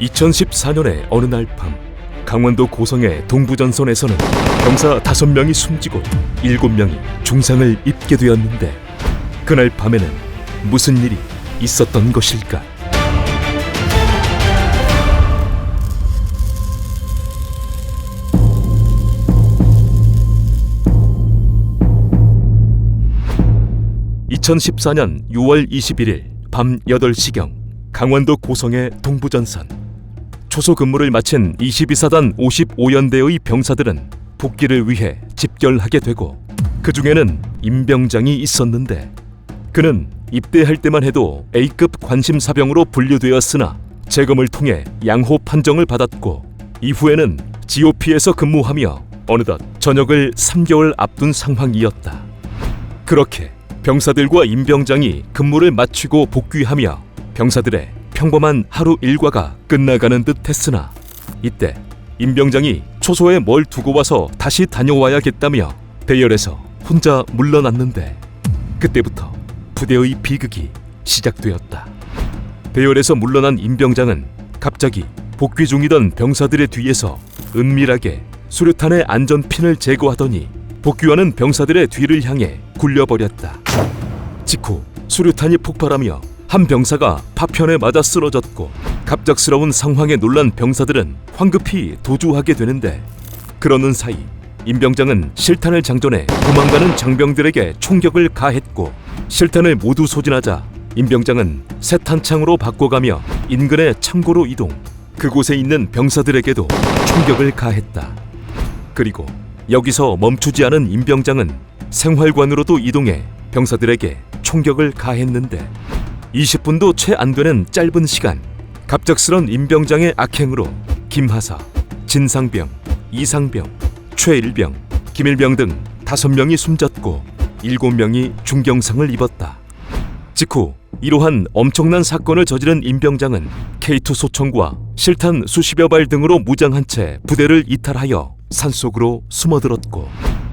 2014년의 어느 날 밤, 강원도 고성의 동부전선에서는 병사 5명이 숨지고 7명이 중상을 입게 되었는데, 그날 밤에는 무슨 일이 있었던 것일까? (2014년 6월 21일) 밤 8시경 강원도 고성의 동부전선. 초소 근무를 마친 22사단 55연대의 병사들은 복귀를 위해 집결하게 되고, 그 중에는 임병장이 있었는데, 그는 입대할 때만 해도 A급 관심사병으로 분류되었으나 재검을 통해 양호 판정을 받았고, 이후에는 GOP에서 근무하며 어느덧 전역을 3개월 앞둔 상황이었다. 그렇게 병사들과 임병장이 근무를 마치고 복귀하며 병사들의 평범한 하루 일과가 끝나가는 듯 했으나, 이때 임병장이 초소에 뭘 두고 와서 다시 다녀와야겠다며 대열에서 혼자 물러났는데, 그때부터 부대의 비극이 시작되었다. 대열에서 물러난 임병장은 갑자기 복귀 중이던 병사들의 뒤에서 은밀하게 수류탄의 안전핀을 제거하더니 복귀하는 병사들의 뒤를 향해 굴려버렸다. 직후 수류탄이 폭발하며 한 병사가 파편에 맞아 쓰러졌고, 갑작스러운 상황에 놀란 병사들은 황급히 도주하게 되는데, 그러는 사이 임병장은 실탄을 장전해 도망가는 장병들에게 총격을 가했고, 실탄을 모두 소진하자 임병장은 새 탄창으로 바꿔가며 인근의 창고로 이동, 그곳에 있는 병사들에게도 총격을 가했다. 그리고 여기서 멈추지 않은 임병장은 생활관으로도 이동해 병사들에게 총격을 가했는데, 20분도 채 안 되는 짧은 시간, 갑작스런 임병장의 악행으로 김하사, 진상병, 이상병, 최일병, 김일병 등 5명이 숨졌고 7명이 중경상을 입었다. 직후 이러한 엄청난 사건을 저지른 임병장은 K2 소총과 실탄 수십여 발 등으로 무장한 채 부대를 이탈하여 산속으로 숨어들었고,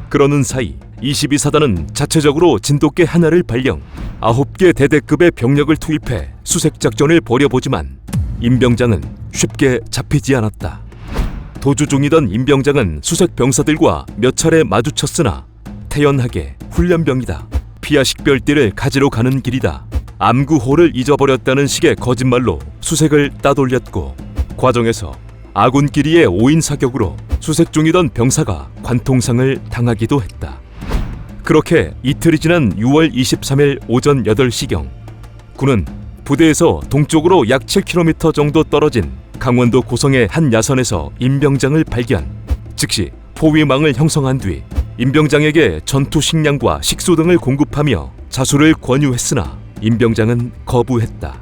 그러는 사이 22사단은 자체적으로 진돗개 하나를 발령 9개 대대급의 병력을 투입해 수색작전을 벌여보지만 임병장은 쉽게 잡히지 않았다. 도주 중이던 임병장은 수색병사들과 몇 차례 마주쳤으나 태연하게 훈련병이다, 피아식별띠를 가지러 가는 길이다, 암구호를 잊어버렸다는 식의 거짓말로 수색을 따돌렸고, 과정에서 아군끼리의 오인 사격으로 수색 중이던 병사가 관통상을 당하기도 했다. 그렇게 이틀이 지난 6월 23일 오전 8시경 군은 부대에서 동쪽으로 약 7km 정도 떨어진 강원도 고성의 한 야선에서 임병장을 발견, 즉시 포위망을 형성한 뒤 임병장에게 전투 식량과 식수 등을 공급하며 자수를 권유했으나 임병장은 거부했다.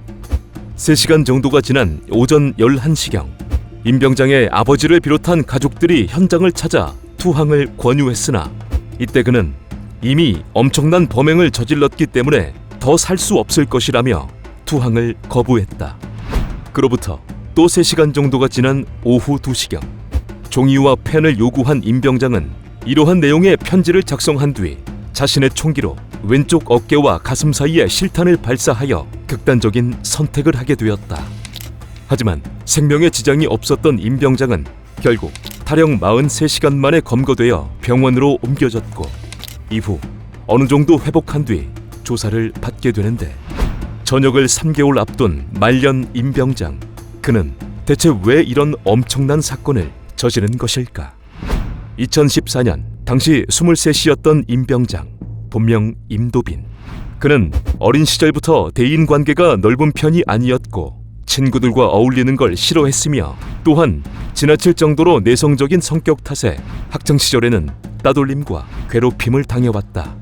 3시간 정도가 지난 오전 11시경 임병장의 아버지를 비롯한 가족들이 현장을 찾아 투항을 권유했으나, 이때 그는 이미 엄청난 범행을 저질렀기 때문에 더 살 수 없을 것이라며 투항을 거부했다. 그로부터 또 3시간 정도가 지난 오후 2시경 종이와 펜을 요구한 임병장은 이러한 내용의 편지를 작성한 뒤 자신의 총기로 왼쪽 어깨와 가슴 사이에 실탄을 발사하여 극단적인 선택을 하게 되었다. 하지만 생명에 지장이 없었던 임병장은 결국 타령 43시간 만에 검거되어 병원으로 옮겨졌고, 이후 어느 정도 회복한 뒤 조사를 받게 되는데, 전역을 3개월 앞둔 말년 임병장, 그는 대체 왜 이런 엄청난 사건을 저지른 것일까? 2014년 당시 23이었던 임병장, 본명 임도빈. 그는 어린 시절부터 대인관계가 넓은 편이 아니었고 친구들과 어울리는 걸 싫어했으며, 또한 지나칠 정도로 내성적인 성격 탓에 학창시절에는 따돌림과 괴롭힘을 당해왔다.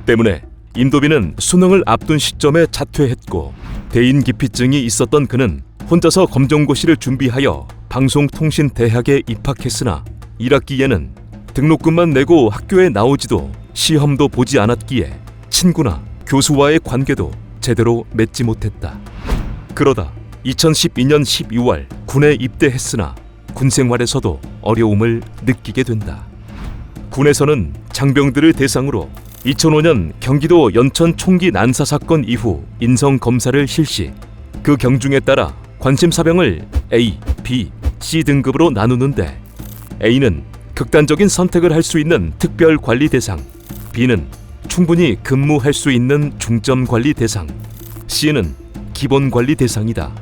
때문에 임도빈은 수능을 앞둔 시점에 자퇴했고, 대인기피증이 있었던 그는 혼자서 검정고시를 준비하여 방송통신대학에 입학했으나 1학기에는 등록금만 내고 학교에 나오지도 시험도 보지 않았기에 친구나 교수와의 관계도 제대로 맺지 못했다. 그러다 2012년 12월 군에 입대했으나 군 생활에서도 어려움을 느끼게 된다. 군에서는 장병들을 대상으로 2005년 경기도 연천 총기 난사 사건 이후 인성 검사를 실시, 그 경중에 따라 관심사병을 A, B, C 등급으로 나누는데 A는 극단적인 선택을 할 수 있는 특별 관리 대상, B는 충분히 근무할 수 있는 중점 관리 대상, C는 기본 관리 대상이다.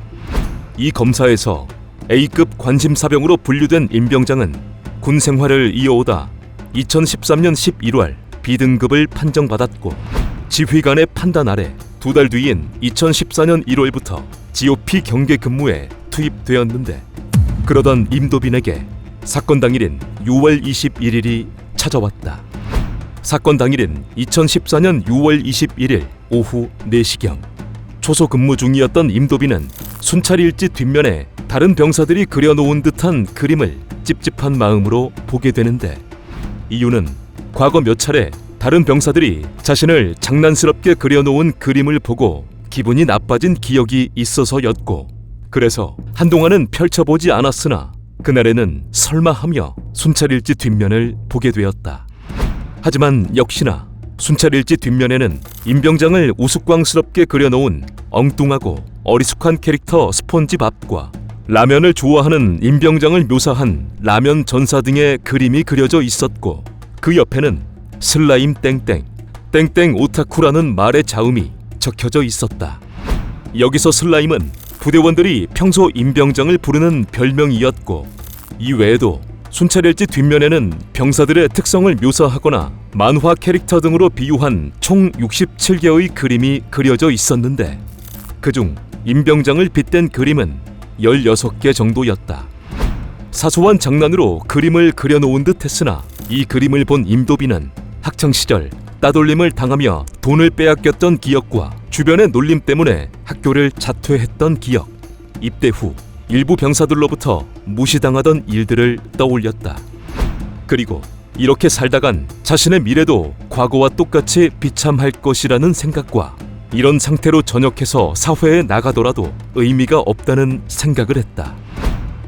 이 검사에서 A급 관심사병으로 분류된 임병장은 군 생활을 이어오다 2013년 11월 B등급을 판정받았고 지휘관의 판단 아래 2달 뒤인 2014년 1월부터 GOP 경계 근무에 투입되었는데 그러던 임도빈에게 사건 당일인 6월 21일이 찾아왔다. 사건 당일인 2014년 6월 21일 오후 4시경 초소 근무 중이었던 임도빈은 순찰일지 뒷면에 다른 병사들이 그려놓은 듯한 그림을 찝찝한 마음으로 보게 되는데 이유는 과거 몇 차례 다른 병사들이 자신을 장난스럽게 그려놓은 그림을 보고 기분이 나빠진 기억이 있어서였고 그래서 한동안은 펼쳐보지 않았으나 그날에는 설마하며 순찰일지 뒷면을 보게 되었다. 하지만 역시나 순찰일지 뒷면에는 임병장을 우스꽝스럽게 그려놓은 엉뚱하고 어리숙한 캐릭터 스폰지밥과 라면을 좋아하는 임병장을 묘사한 라면 전사 등의 그림이 그려져 있었고 그 옆에는 슬라임 땡땡, 땡땡 오타쿠라는 말의 자음이 적혀져 있었다. 여기서 슬라임은 부대원들이 평소 임병장을 부르는 별명이었고 이 외에도 순찰일지 뒷면에는 병사들의 특성을 묘사하거나 만화 캐릭터 등으로 비유한 총 67개의 그림이 그려져 있었는데 그중 임병장을 빗댄 그림은 16개 정도였다. 사소한 장난으로 그림을 그려놓은 듯 했으나 이 그림을 본 임도빈은 학창시절 따돌림을 당하며 돈을 빼앗겼던 기억과 주변의 놀림 때문에 학교를 자퇴했던 기억, 입대 후 일부 병사들로부터 무시당하던 일들을 떠올렸다. 그리고 이렇게 살다간 자신의 미래도 과거와 똑같이 비참할 것이라는 생각과 이런 상태로 전역해서 사회에 나가더라도 의미가 없다는 생각을 했다.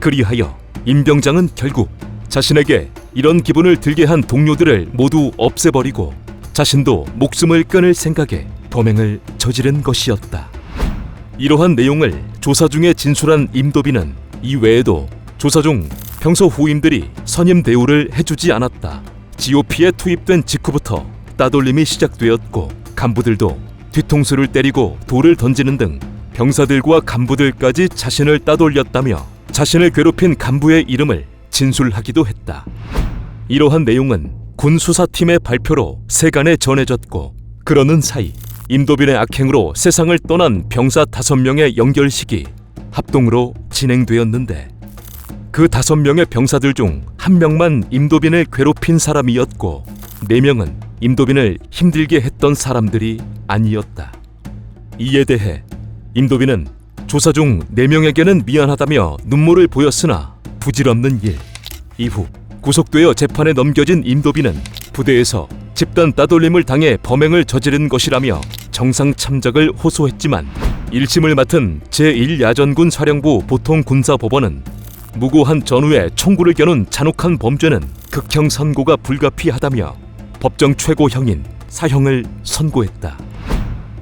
그리하여 임병장은 결국 자신에게 이런 기분을 들게 한 동료들을 모두 없애버리고 자신도 목숨을 끊을 생각에 범행을 저지른 것이었다. 이러한 내용을 조사 중에 진술한 임도빈은 이 외에도 조사 중 평소 후임들이 선임 대우를 해주지 않았다. GOP에 투입된 직후부터 따돌림이 시작되었고 간부들도 뒤통수를 때리고 돌을 던지는 등 병사들과 간부들까지 자신을 따돌렸다며 자신을 괴롭힌 간부의 이름을 진술하기도 했다. 이러한 내용은 군 수사팀의 발표로 세간에 전해졌고 그러는 사이 임도빈의 악행으로 세상을 떠난 병사 5명의 연결식이 합동으로 진행되었는데 그 5명의 병사들 중 1명만 임도빈을 괴롭힌 사람이었고 4명은 임도빈을 힘들게 했던 사람들이 아니었다. 이에 대해 임도빈은 조사 중 4명에게는 미안하다며 눈물을 보였으나 부질없는 일. 이후 구속되어 재판에 넘겨진 임도빈은 부대에서 집단 따돌림을 당해 범행을 저지른 것이라며 정상 참작을 호소했지만 1심을 맡은 제1야전군 사령부 보통군사법원은 무고한 전후에 총구를 겨눈 잔혹한 범죄는 극형 선고가 불가피하다며 법정 최고형인 사형을 선고했다.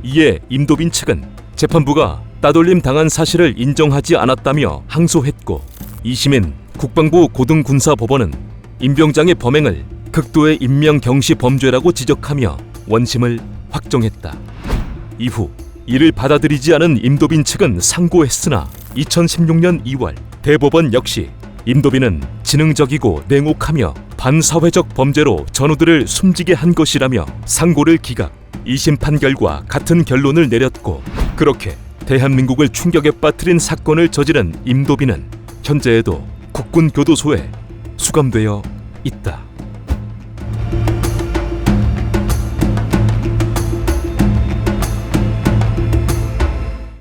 이에 임도빈 측은 재판부가 따돌림 당한 사실을 인정하지 않았다며 항소했고 2심인 국방부 고등군사법원은 임병장의 범행을 극도의 인명경시 범죄라고 지적하며 원심을 확정했다. 이후 이를 받아들이지 않은 임도빈 측은 상고했으나 2016년 2월 대법원 역시 임도빈은 지능적이고 냉혹하며 반사회적 범죄로 전우들을 숨지게 한 것이라며 상고를 기각, 2심 판결과 같은 결론을 내렸고 그렇게 대한민국을 충격에 빠뜨린 사건을 저지른 임도빈은 현재에도 국군교도소에 수감되어 있다.